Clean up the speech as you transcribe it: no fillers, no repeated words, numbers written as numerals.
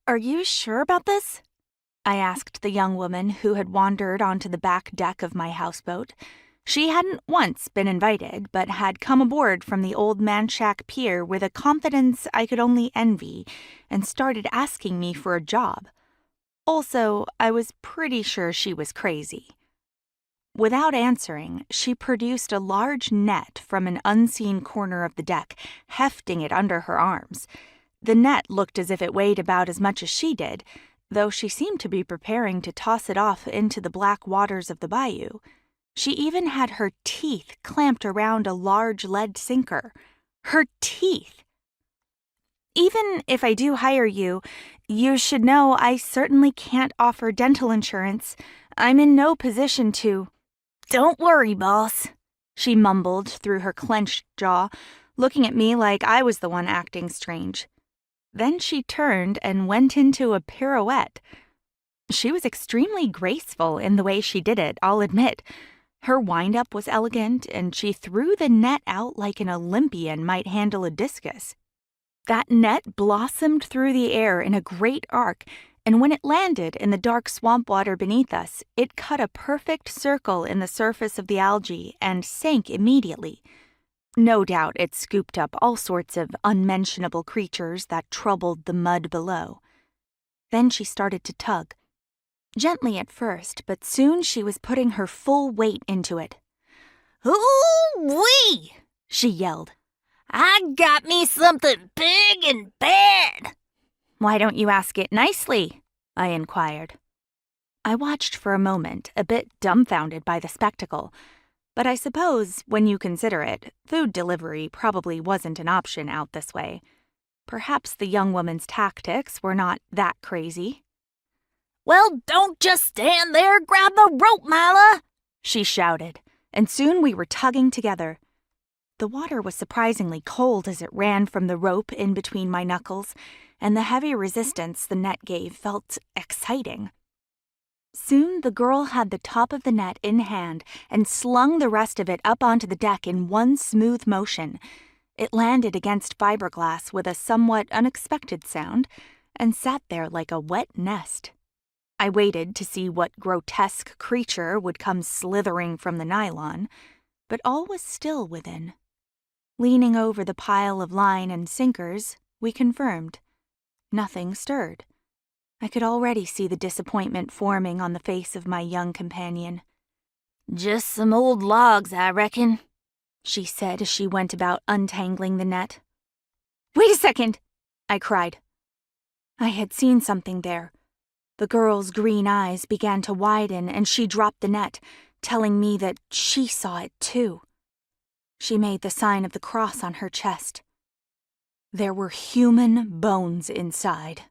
Are you sure about this? I asked the young woman who had wandered onto the back deck of my houseboat. She hadn't once been invited, but had come aboard from the old Monchac pier with a confidence I could only envy, and started asking me for a job. Also, I was pretty sure she was crazy. Without answering, she produced a large net from an unseen corner of the deck, hefting it under her arms. The net looked as if it weighed about as much as she did, though she seemed to be preparing to toss it off into the black waters of the bayou. She even had her teeth clamped around a large lead sinker. Her teeth! Even if I do hire you, you should know I certainly can't offer dental insurance. I'm in no position to— Don't worry, boss, she mumbled through her clenched jaw, looking at me like I was the one acting strange. Then she turned and went into a pirouette. She was extremely graceful in the way she did it, I'll admit. Her wind-up was elegant, and she threw the net out like an Olympian might handle a discus. That net blossomed through the air in a great arc, and when it landed in the dark swamp water beneath us, it cut a perfect circle in the surface of the algae and sank immediately. No doubt it scooped up all sorts of unmentionable creatures that troubled the mud below. Then she started to tug. Gently at first, but soon she was putting her full weight into it. "Ooh-wee!" she yelled. "I got me something big and bad." "Why don't you ask it nicely?" I inquired. I watched for a moment, a bit dumbfounded by the spectacle. But I suppose, when you consider it, food delivery probably wasn't an option out this way. Perhaps the young woman's tactics were not that crazy. "Well, don't just stand there, grab the rope, Mila!" she shouted, and soon we were tugging together. The water was surprisingly cold as it ran from the rope in between my knuckles, and the heavy resistance the net gave felt exciting. Soon the girl had the top of the net in hand and slung the rest of it up onto the deck in one smooth motion. It landed against fiberglass with a somewhat unexpected sound and sat there like a wet nest. I waited to see what grotesque creature would come slithering from the nylon, but all was still within. Leaning over the pile of line and sinkers, we confirmed. Nothing stirred. I could already see the disappointment forming on the face of my young companion. "Just some old logs, I reckon," she said as she went about untangling the net. "Wait a second!" I cried. I had seen something there. The girl's green eyes began to widen and she dropped the net, telling me that she saw it too. She made the sign of the cross on her chest. There were human bones inside.